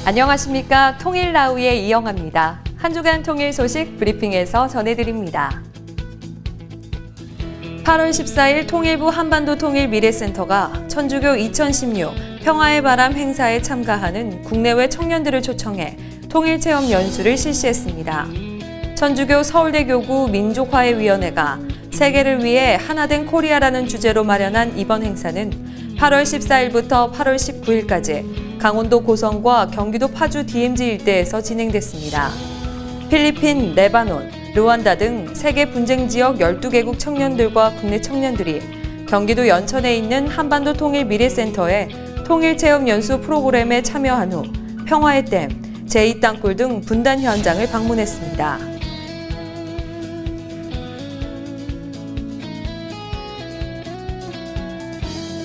안녕하십니까. 통일나우의 이영아입니다. 한 주간 통일 소식 브리핑에서 전해드립니다. 8월 14일 통일부 한반도 통일미래센터가 천주교 2016 평화의 바람 행사에 참가하는 국내외 청년들을 초청해 통일체험 연수를 실시했습니다. 천주교 서울대교구 민족화해위원회가 세계를 위해 하나된 코리아라는 주제로 마련한 이번 행사는 8월 14일부터 8월 19일까지 강원도 고성과 경기도 파주 DMZ 일대에서 진행됐습니다. 필리핀, 레바논, 르완다 등 세계 분쟁 지역 12개국 청년들과 국내 청년들이 경기도 연천에 있는 한반도 통일미래센터의 통일체험 연수 프로그램에 참여한 후 평화의 댐, 제2땅굴 등 분단 현장을 방문했습니다.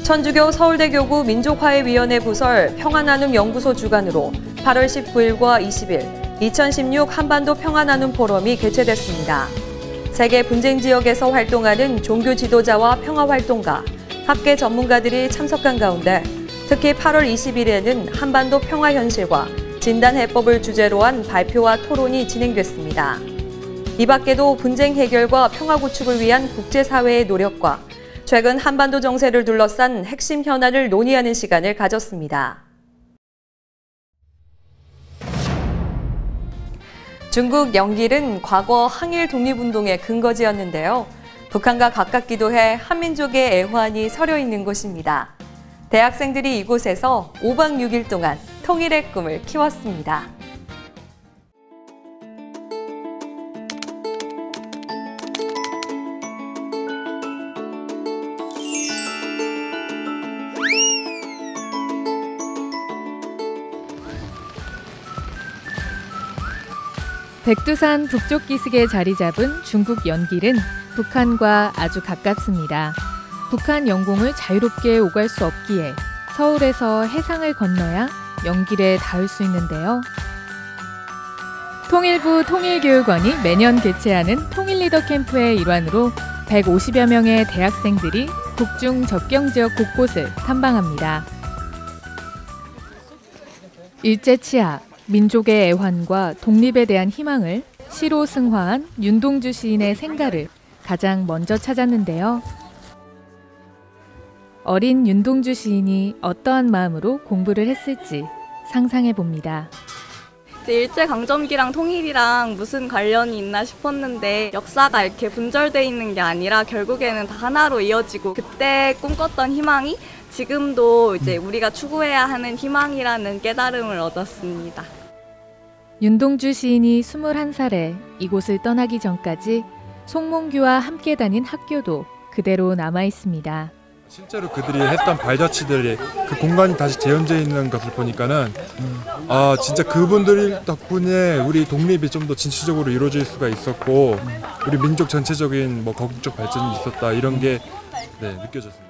천주교 서울대교구 민족화해위원회 부설 평화나눔 연구소 주관으로 8월 19일과 20일 2016 한반도 평화나눔 포럼이 개최됐습니다. 세계 분쟁 지역에서 활동하는 종교 지도자와 평화활동가, 학계 전문가들이 참석한 가운데 특히 8월 20일에는 한반도 평화 현실과 진단 해법을 주제로 한 발표와 토론이 진행됐습니다. 이 밖에도 분쟁 해결과 평화 구축을 위한 국제사회의 노력과 최근 한반도 정세를 둘러싼 핵심 현안을 논의하는 시간을 가졌습니다. 중국 영길은 과거 항일 독립운동의 근거지였는데요. 북한과 가깝기도 해 한민족의 애환이 서려 있는 곳입니다. 대학생들이 이곳에서 5박 6일 동안 통일의 꿈을 키웠습니다. 백두산 북쪽 기슭에 자리 잡은 중국 연길은 북한과 아주 가깝습니다. 북한 영공을 자유롭게 오갈 수 없기에 서울에서 해상을 건너야 연길에 닿을 수 있는데요. 통일부 통일교육원이 매년 개최하는 통일리더 캠프의 일환으로 150여 명의 대학생들이 북중 접경지역 곳곳을 탐방합니다. 일제치하, 민족의 애환과 독립에 대한 희망을 시로 승화한 윤동주 시인의 생가를 가장 먼저 찾았는데요. 어린 윤동주 시인이 어떠한 마음으로 공부를 했을지 상상해 봅니다. 일제강점기랑 통일이랑 무슨 관련이 있나 싶었는데 역사가 이렇게 분절돼 있는 게 아니라 결국에는 다 하나로 이어지고 그때 꿈꿨던 희망이 지금도 이제 우리가 추구해야 하는 희망이라는 깨달음을 얻었습니다. 윤동주 시인이 21살에 이곳을 떠나기 전까지 송몽규와 함께 다닌 학교도 그대로 남아 있습니다. 실제로 그들이 했던 발자취들이 그 공간이 다시 재현되어 있는 것을 보니까는 진짜 그분들 덕분에 우리 독립이 좀 더 진취적으로 이루어질 수가 있었고 우리 민족 전체적인 거국적 발전이 있었다 이런 게 느껴졌습니다.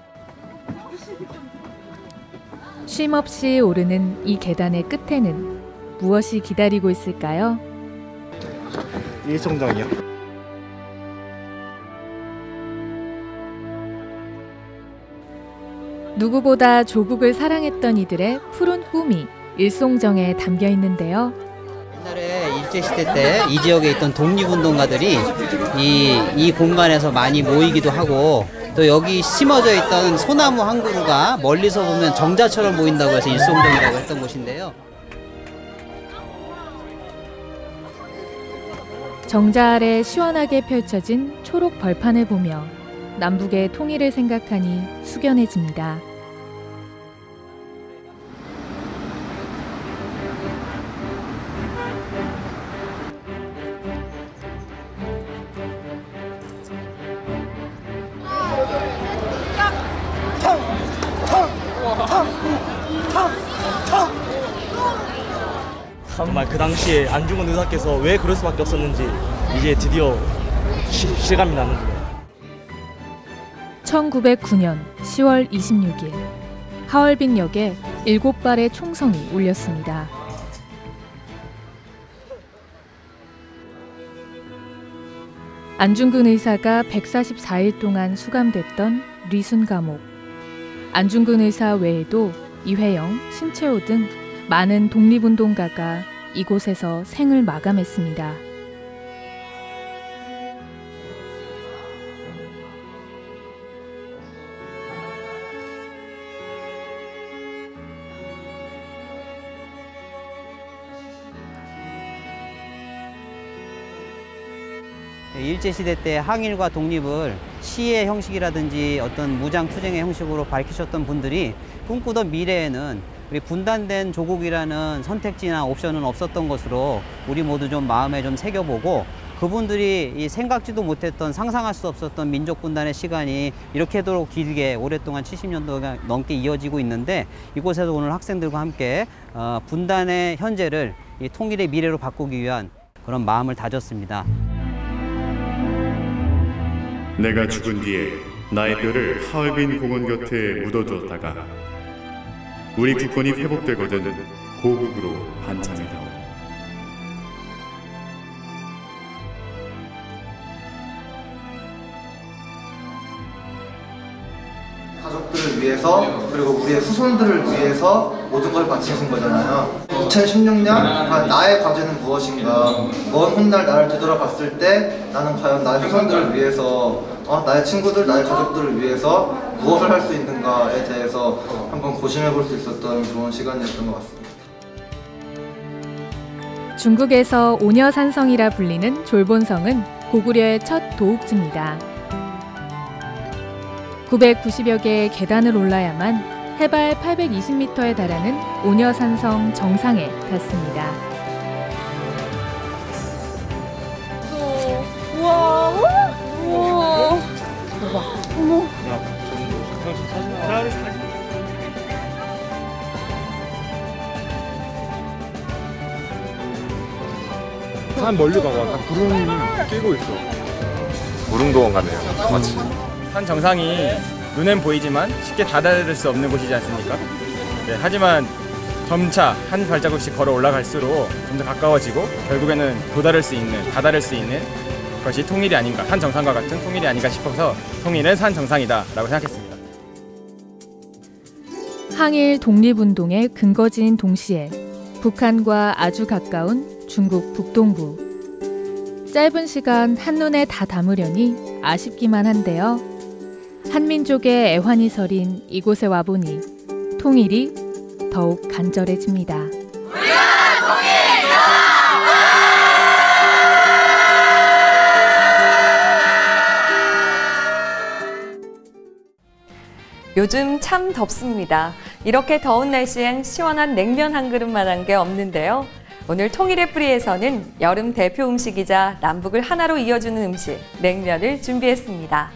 쉼 없이 오르는 이 계단의 끝에는 무엇이 기다리고 있을까요? 일성당이요. 누구보다 조국을 사랑했던 이들의 푸른 꿈이 일송정에 담겨 있는데요. 옛날에 일제시대 때 이 지역에 있던 독립운동가들이 이 공간에서 많이 모이기도 하고 또 여기 심어져 있던 소나무 한 그루가 멀리서 보면 정자처럼 보인다고 해서 일송정이라고 했던 곳인데요. 정자 아래 시원하게 펼쳐진 초록 벌판을 보며 남북의 통일을 생각하니 숙연해집니다. 정말 그 당시에 안중근 의사께서 왜 그럴 수밖에 없었는지 이제 드디어 실감이 나는군요. 1909년 10월 26일 하얼빈역에 7발의 총성이 울렸습니다. 안중근 의사가 144일 동안 수감됐던 리순 감옥. 안중근 의사 외에도 이회영, 신채호 등 많은 독립운동가가 이곳에서 생을 마감했습니다. 일제시대 때 항일과 독립을 시의 형식이라든지 어떤 무장투쟁의 형식으로 밝히셨던 분들이 꿈꾸던 미래에는 우리 분단된 조국이라는 선택지나 옵션은 없었던 것으로 우리 모두 좀 마음에 좀 새겨보고, 그분들이 이 생각지도 못했던, 상상할 수 없었던 민족 분단의 시간이 이렇게도록 길게 오랫동안 70년도가 넘게 이어지고 있는데, 이곳에서 오늘 학생들과 함께 분단의 현재를 이 통일의 미래로 바꾸기 위한 그런 마음을 다졌습니다. 내가 죽은 뒤에 나의 뼈를 하얼빈 공원 곁에 묻어두었다가 우리 국권이 회복되거든 고국으로 반창이다오. 가족들을 위해서, 그리고 우리의 후손들을 위해서 모든 걸 바치신 거잖아요. 2016년 나의 과제는 무엇인가, 먼 훗날 나를 되돌아봤을 때 나는 과연 나의 후손들을 위해서, 나의 친구들, 나의 가족들을 위해서 무엇을 할 수 있는가에 대해서 한번 고심해 볼 수 있었던 좋은 시간이었던 것 같습니다. 중국에서 오녀산성이라 불리는 졸본성은 고구려의 첫 도읍지입니다. 990여 개의 계단을 올라야만 해발 820m에 달하는 오녀산성 정상에 닿습니다. 우와, 우와, 어머. 산 멀리 봐봐. 다 구름 끼고 있어. 무릉도원 같네요. 마치. 산 정상이 눈엔 보이지만 쉽게 다다를 수 없는 곳이지 않습니까? 네, 하지만 점차 한 발자국씩 걸어 올라갈수록 점점 가까워지고 결국에는 다다를 수 있는 것이 통일이 아닌가, 산 정상과 같은 통일이 아닌가 싶어서 통일은 산 정상이다 라고 생각했습니다. 항일 독립운동의 근거지인 동시에 북한과 아주 가까운 중국 북동부. 짧은 시간 한눈에 다 담으려니 아쉽기만 한데요. 한민족의 애환이 서린 이곳에 와보니 통일이 더욱 간절해집니다. 요즘 참 덥습니다. 이렇게 더운 날씨엔 시원한 냉면 한 그릇만한 게 없는데요. 오늘 통일의 뿌리에서는 여름 대표 음식이자 남북을 하나로 이어주는 음식, 냉면을 준비했습니다.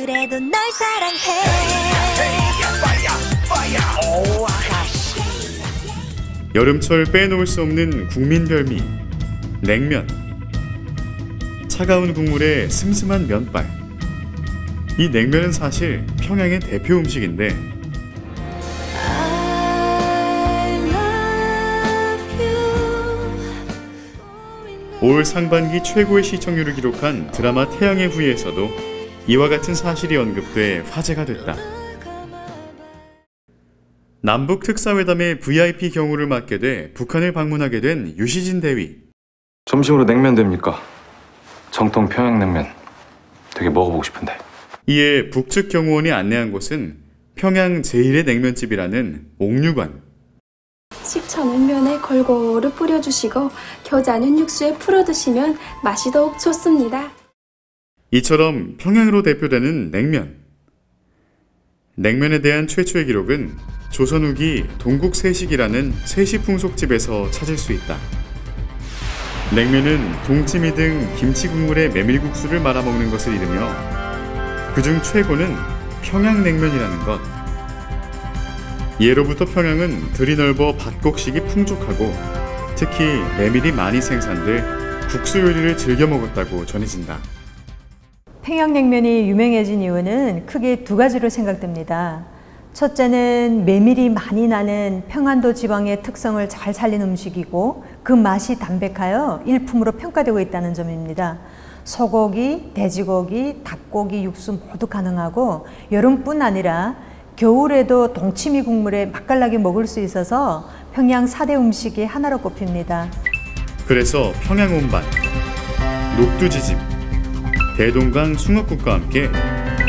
그래도 널 사랑해. 여름철 빼놓을 수 없는 국민 별미 냉면. 차가운 국물에 슴슴한 면발. 이 냉면은 사실 평양의 대표 음식인데 올 상반기 최고의 시청률을 기록한 드라마 태양의 후예에서도 이와 같은 사실이 언급돼 화제가 됐다. 남북 특사회담의 VIP 경호를 맡게 돼 북한을 방문하게 된 유시진 대위. 점심으로 냉면 됩니까? 정통 평양냉면 되게 먹어보고 싶은데. 이에 북측 경호원이 안내한 곳은 평양 제1의 냉면집이라는 옥류관. 식초 냉면에 골고루 뿌려주시고 겨자는 육수에 풀어 드시면 맛이 더욱 좋습니다. 이처럼 평양으로 대표되는 냉면. 냉면에 대한 최초의 기록은 조선 후기 동국세식이라는 세시풍속집에서 찾을 수 있다. 냉면은 동치미 등 김치 국물에 메밀국수를 말아먹는 것을 이르며 그중 최고는 평양냉면이라는 것. 예로부터 평양은 들이 넓어 밭곡식이 풍족하고 특히 메밀이 많이 생산돼 국수 요리를 즐겨 먹었다고 전해진다. 평양냉면이 유명해진 이유는 크게 두 가지로 생각됩니다. 첫째는 메밀이 많이 나는 평안도 지방의 특성을 잘 살린 음식이고 그 맛이 담백하여 일품으로 평가되고 있다는 점입니다. 소고기, 돼지고기, 닭고기, 육수 모두 가능하고 여름뿐 아니라 겨울에도 동치미 국물에 맛깔나게 먹을 수 있어서 평양 4대 음식의 하나로 꼽힙니다. 그래서 평양 온반, 녹두지짐, 대동강 숭어국과 함께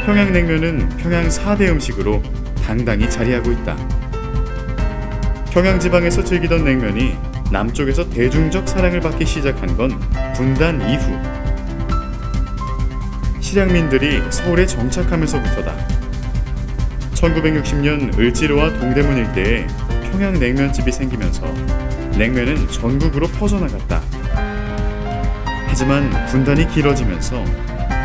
평양냉면은 평양 4대 음식으로 당당히 자리하고 있다. 평양 지방에서 즐기던 냉면이 남쪽에서 대중적 사랑을 받기 시작한 건 분단 이후. 실향민들이 서울에 정착하면서부터다. 1960년 을지로와 동대문 일대에 평양냉면집이 생기면서 냉면은 전국으로 퍼져나갔다. 하지만 분단이 길어지면서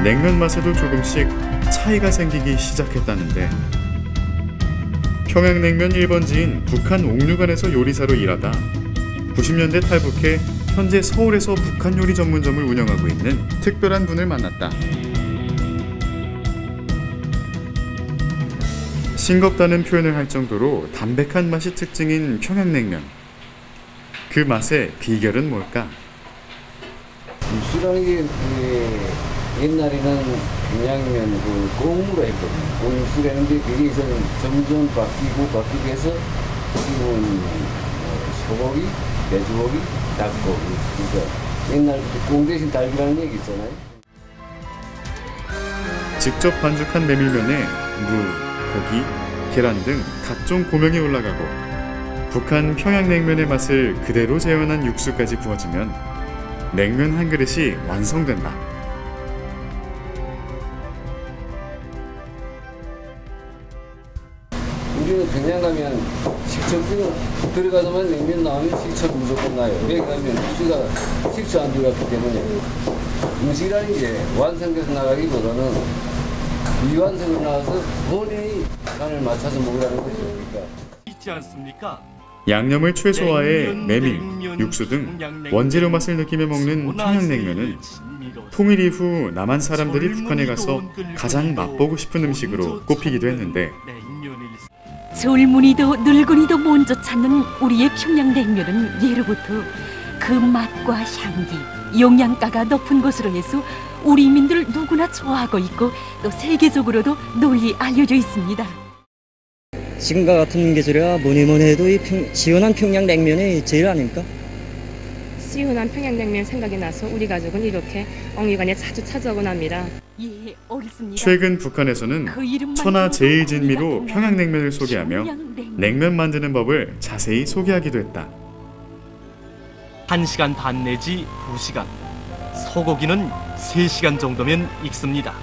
냉면 맛에도 조금씩 차이가 생기기 시작했다는데 평양냉면 1번지인 북한 옥류관에서 요리사로 일하다 90년대 탈북해 현재 서울에서 북한 요리 전문점을 운영하고 있는 특별한 분을 만났다. 싱겁다는 표현을 할 정도로 담백한 맛이 특징인 평양냉면. 그 맛의 비결은 뭘까? 육수라는 게 옛날에는 평양냉면 공으로 했거든요. 공육수라는데 그게 점점 바뀌고 해서 지금은 소고기, 돼지고기, 닭고기. 그러니까 옛날부터 공 대신 닭이라는 얘기 있잖아요. 직접 반죽한 메밀면에 무, 고기, 계란 등 각종 고명이 올라가고 북한 평양냉면의 맛을 그대로 재현한 육수까지 부어지면 냉면 한 그릇이 완성된다. 우리는 평양 가면 식초병 들어가서만 냉면 나오면 식초 무조건 나요. 왜 그러면 육수가 식초 안 들어갔기 때문에 음식이라는 게 완성돼서 나가기보다는 미완성으로 나와서 본인이 간을 맞춰서 먹으라는 거죠. 그러니까. 있지 않습니까? 양념을 최소화해 메밀, 육수 등 원재료 맛을 느끼며 먹는 평양냉면은 통일 이후 남한 사람들이 북한에 가서 가장 맛보고 싶은 음식으로 꼽히기도 했는데 젊은이도 늙은이도 먼저 찾는 우리의 평양냉면은 예로부터 그 맛과 향기, 영양가가 높은 것으로 해서 우리 인민들 누구나 좋아하고 있고 또 세계적으로도 널리 알려져 있습니다. 지금과 같은 계절이야 뭐니 해도 이 시원한 평양냉면이 제일 아닙니까? 시원한 평양냉면 생각이 나서 우리 가족은 이렇게 옥류관에 자주 찾아오곤 합니다. 예, 옳습니다. 최근 북한에서는 천하 제일진미로 평양냉면을 소개하며 냉면 만드는 법을 자세히 소개하기도 했다. 1시간 반 내지 2시간, 소고기는 3시간 정도면 익습니다.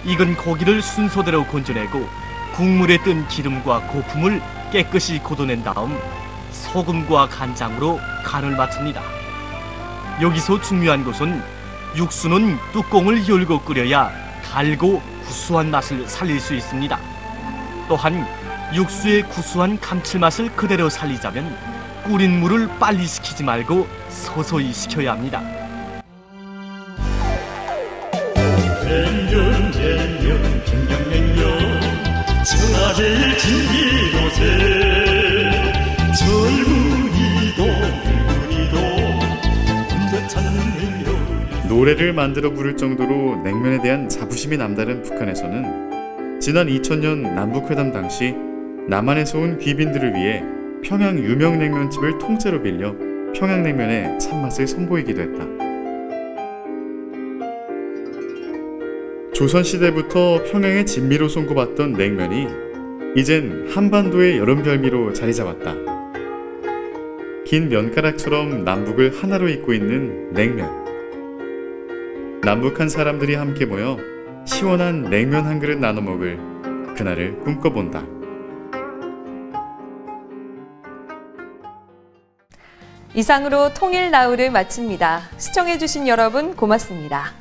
익은 고기를 순서대로 건져내고 국물에 뜬 기름과 거품을 깨끗이 걷어낸 다음 소금과 간장으로 간을 맞춥니다. 여기서 중요한 것은 육수는 뚜껑을 열고 끓여야 달고 구수한 맛을 살릴 수 있습니다. 또한 육수의 구수한 감칠맛을 그대로 살리자면 끓인 물을 빨리 식히지 말고 서서히 식혀야 합니다. 냉면 평양냉면 천하제일 진미로세 젊은이도 늙은이도 혼자 찾는 냉면. 노래를 만들어 부를 정도로 냉면에 대한 자부심이 남다른 북한에서는 지난 2000년 남북회담 당시 남한에서 온 귀빈들을 위해 평양 유명 냉면집을 통째로 빌려 평양냉면의 참맛을 선보이기도 했다. 조선시대부터 평양의 진미로 손꼽았던 냉면이 이젠 한반도의 여름 별미로 자리 잡았다. 긴 면가락처럼 남북을 하나로 잇고 있는 냉면. 남북한 사람들이 함께 모여 시원한 냉면 한 그릇 나눠 먹을 그날을 꿈꿔본다. 이상으로 통일 나우를 마칩니다. 시청해주신 여러분 고맙습니다.